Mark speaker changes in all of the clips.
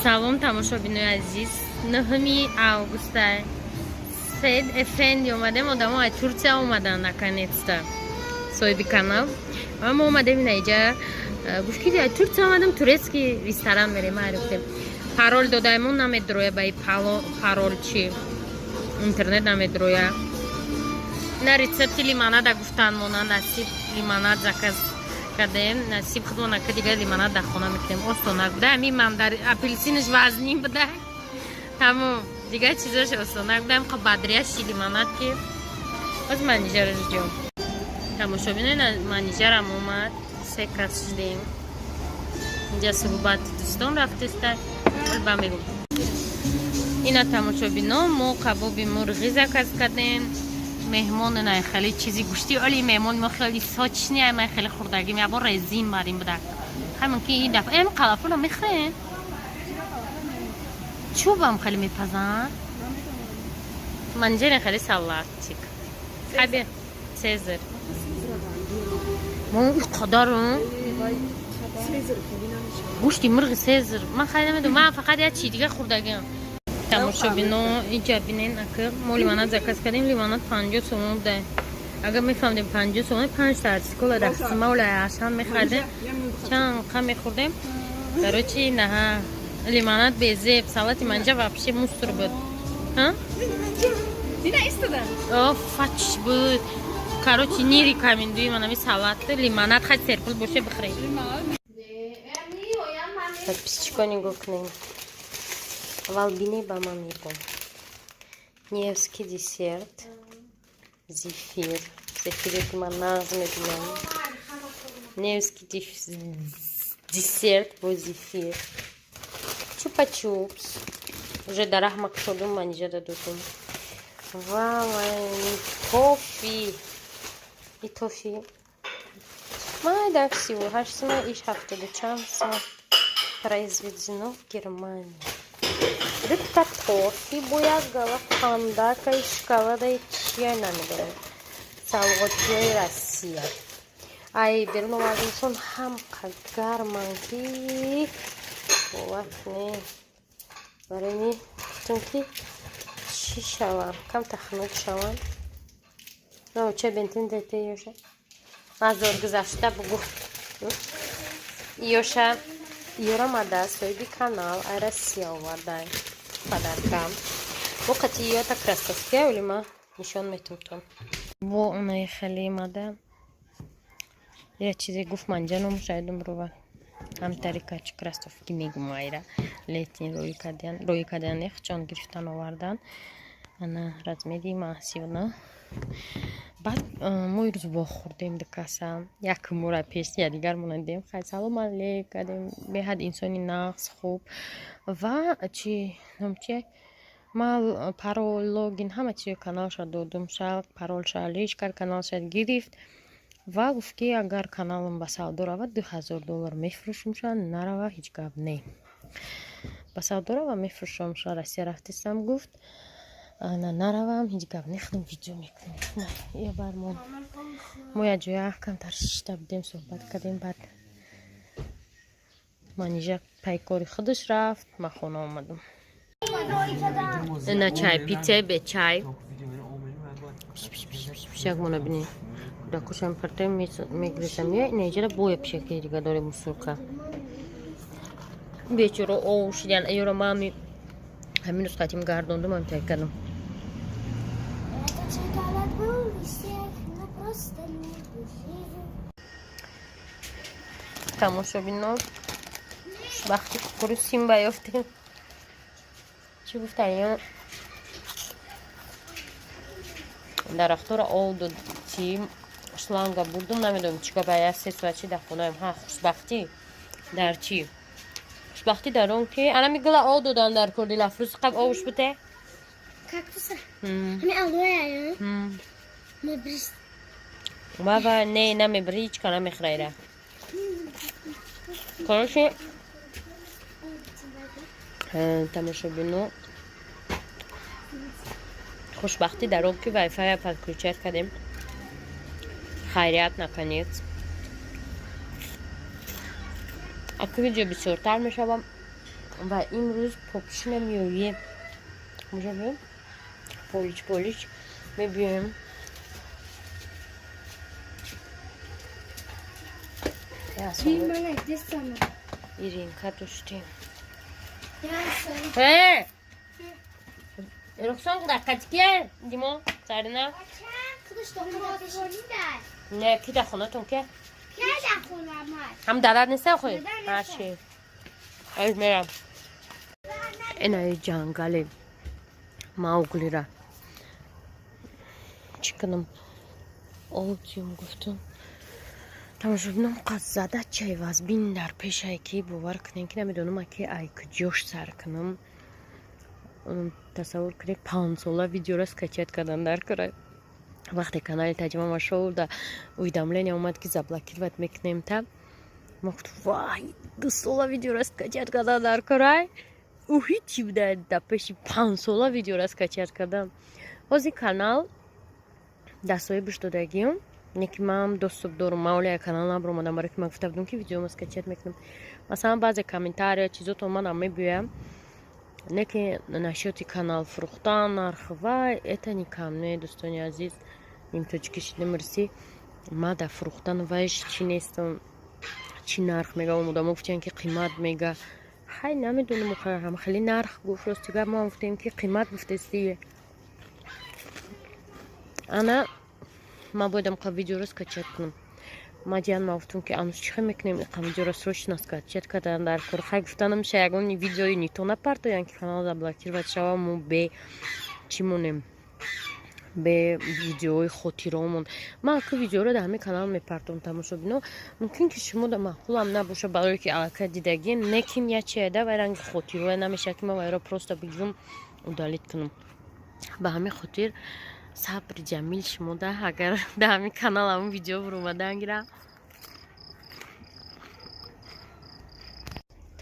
Speaker 1: салом тамошобинои азиз, 9 август Said Effendi омадем, одамо аз Турция омадан наконец-то. Соҳиби канал. Ва мо омадем инҷа. Гуфт ки аз Турция омадам, турецкий ресторан мерем. Ма гуфтем парол додаемон намедроя, ба парол чи интернет намедроя. На рецепти лимонада гуфтан, мона насиб лимонад заказ кардем, насиб худмо нака дигар лимонад дар хона мекунем. осона буда, ҳамин мамдар апелсинаш вазнин буда, тамом дигар чизаш осона буда. Ҳам бадрияши лимонад ки оз манижараш ҷом тамошобинен. манижарам омад, се кас шудем инҷа суҳбати дӯстон рафтаста ба мегум. ина тамошобино мо кабоби мурғӣ заказ кардем. меҳмон най хеле чизи гӯшти оли меҳмон мо хеле сочни ай хеле хурдаги мебо резин барим буда. ҳамин ки ин дафъа эм қалафула мехрен чӯбам хеле мепазанд. манжере хеле салатик хабе цезар мо қадару гӯшти мурғи цезар ман хеле намедонам. ман фақат як чи дига хурдагиам. тамошобино инҷа бинен ака мо лимонад заказ кардем. лимонад 50 сомон буда. агар мефаҳмдем 50 сомон 5 кола дастима ола ашан мехардем чанд қа мехӯрдем. короче наҳа лимонад безеб салати манҷа вообще мустр буд. фач буд. короче не рекомендуем анами салат. лимонад хай серпил боше бихӯред. подписчикҳо нигоҳ кунем. аввал бине ба ман мегӯ. невский десерт, зефир. зефире ки ман нағз медунам. невский десерт бо зефир. чупа-чупс. уже дар аҳмак шудум манижа додум. ва тофи. И тофи. Майда всего. 8 иш 70 чанд сом. Произведено в Германии. Рыбка тофи, буягала, пандака и шоколада и чия намедорем. Салготиёи Россия. Ай, берно вазинсон ҳам қагарман ки бовак не. Барои ми гуфтам ки чӣ шавам? Кам тахнук шавам. Но ча бентиндете ёша. Азор гузашта бугу. Ёша ёрамада соҳиби канал ай Россия овардай. Подаркам. Бо қатъиёта красовка улима нишон метутам. Бо онаи хеле мада. Я чизе гуфт манҷа номушайдум рова. ҳам тарикачи красовки мегум айра. Летин рои кадан нехчон гирифтан овардан. Ана размери маҳсивна. баъд мо ирӯз вохӯрдем дикаса. Як мора пеш я дигар монандем. Хай салом алейк кадем. Беҳад инсони нағз хуб. Ва чи номчи ман парологин ҳама чизи каналша додум. Шал паролша лишкар каналша гирифт. ва гуфт ки агар каналам ба савдо рава $2000 мефурӯшумша, нарава ҳеҷ гап не. ба савдо рава мефурӯшумша, Россия рафтистам гуфт. наравам ҳеҷ гап не, худам видео мекунем. я бармон мо як ҷоя камтар шишта будем суҳбат кардем. баъд манижа пай кори худаш рафт, ман хона омадам. ина чай, пита бе чай. пишак мона бинем. Да кушам партем мегрисам. Я инҷа боя пишаки дига дорем мусурка. бечора овушидан ёра мами ҳамин рӯз қатим гардондум ам чай кардам. тамошобино хушбахти хурусим ба ёфтем. чӣ гуфтаем? дарахтора ов дод чи шланга бурдум, намедонам чӣ гапа. я 3 соат чи дар хонаам. ҳа хушбахтӣ дар чӣ? хушбахтӣ дар он ки ана мигӯла ов додан дар корди лафрӯз қаб овуш буте кактуса ҳами алоя мебрис баба не намебри ҳеҷ ка намехӯрайра. короче тамошобино хушбахтӣ дар он ки вайфая подключать кардем. хайрият наконец. Ако видео бисёртар мешавам, و امروز پاپشون میویه اونجا بیم پولیچ میبیم ایرین کتوشتیم رخصان دقت که دیمو سرنا نه کی در خونه تون که هم دادر نیسته خوی هرچی از میرم اینای جنگل ماوگلی را چی کنم آبجیم گفتم تماشا بینم قد زده چای واز بین در پیش ایکی باور کنین که نمیدونم اکی ایک جوش سر کنم تصور کنید 5 ساله ویدیو را скачать کردن در کرای وقتی کانال ترجمه ما شد уведомление اومد که заблокировать میکنیم تا ما گفت وای 2 ساله ویدیو را скачать کردن در کرای او هیچی بوده در پیش 5 ساله ویدیو را скачать کردم از این کانال دستای بش دادگیم نیکی من доступ دارم مولی کانال نبرم اومدم برای که من گفته بودم که ویدیو ما скачать میکنم مثلا بعضی کامنتاری چیزات اومدم میبینم неки нашоти канал фурухтан нархва это никам не достойный азиз им точки шидемирси мада фурухтан вайш чи нестам чи нарх мега омода гуфтем ки қимат мега хай намедунам ҳам хеле нарх гуфт ростига мо гуфтем ки қимат гуфтести ана ма боядам қа видеоро скачать кунам мадиян ма гуфтам ки анус чихе мекунем ин видеоро срочно скачать кардан дар кор хай гуфтанам ша ягон видеои нито напартоян ки канал заблокировать шава мо бе чӣ монем бе видеои хотиромон ман ки видеоро дар ҳамин канал мепартом тамошобино мумкин ки шумо да маъқулам набоша барое ки аллакай дидагем некин я чеда вай ранги хотирое намеша ки ман вайро просто бигирам удалит кунам ба ҳамин хотир сабри ҷамил шумода агар дар ҳамин канал ҳамин видео буромадан гира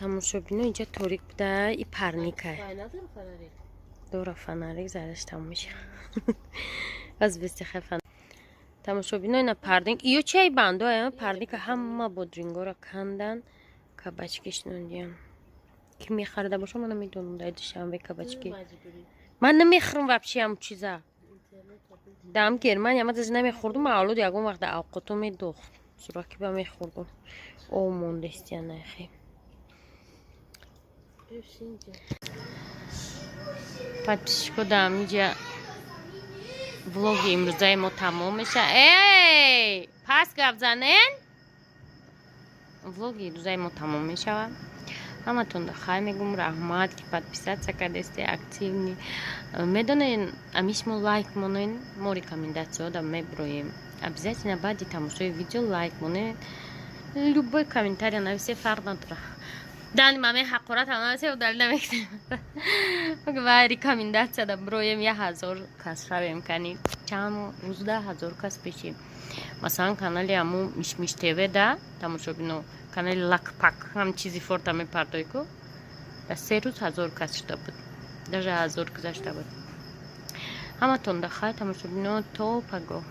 Speaker 1: тамошобино инҷа торик буда и парникай дора фонарик зараш тамом меша аз бистихай фонарик тамошобино ина парник иё чай бандо ая парника ҳама бодрингора кандан кабачкиш нундиям ки мехарида боша ман намедонам дар душанбе кабачки ман намехӯрам вообще ҳам чиза дам германия ман даже намехӯрдум маълуд ягон вақт дар авқото медохт сураки ба мехӯрдум о мондестия нахе подписчикҳо дар ҳаминҷа влоги имрӯзаи мо тамом мешавад эй пас гап занен влоги имрӯзаи мо тамом мешавад ҳаматонда хайр мегӯм раҳмат ки подписатсия кардесте активни медонен амишмо лайк монен мо рекомендатсияҳода меброем обязательно баъди тамошои видео лайк монен любой комментарий нависе фарқ надора дани маме ҳақорат нависе удалӣ намекунем ва рекомендатсияда броем 1000 кас шавем кани чанд 12000 кас пешем масалан канали ҳамун мишмиш тв да тамошобино канали лакпак ҳам чизи форта мепардоику да 3 рӯз 1000 кас шуда буд даже 1000 гузашта буд ҳаматон да хайр тамошобино то пагоҳ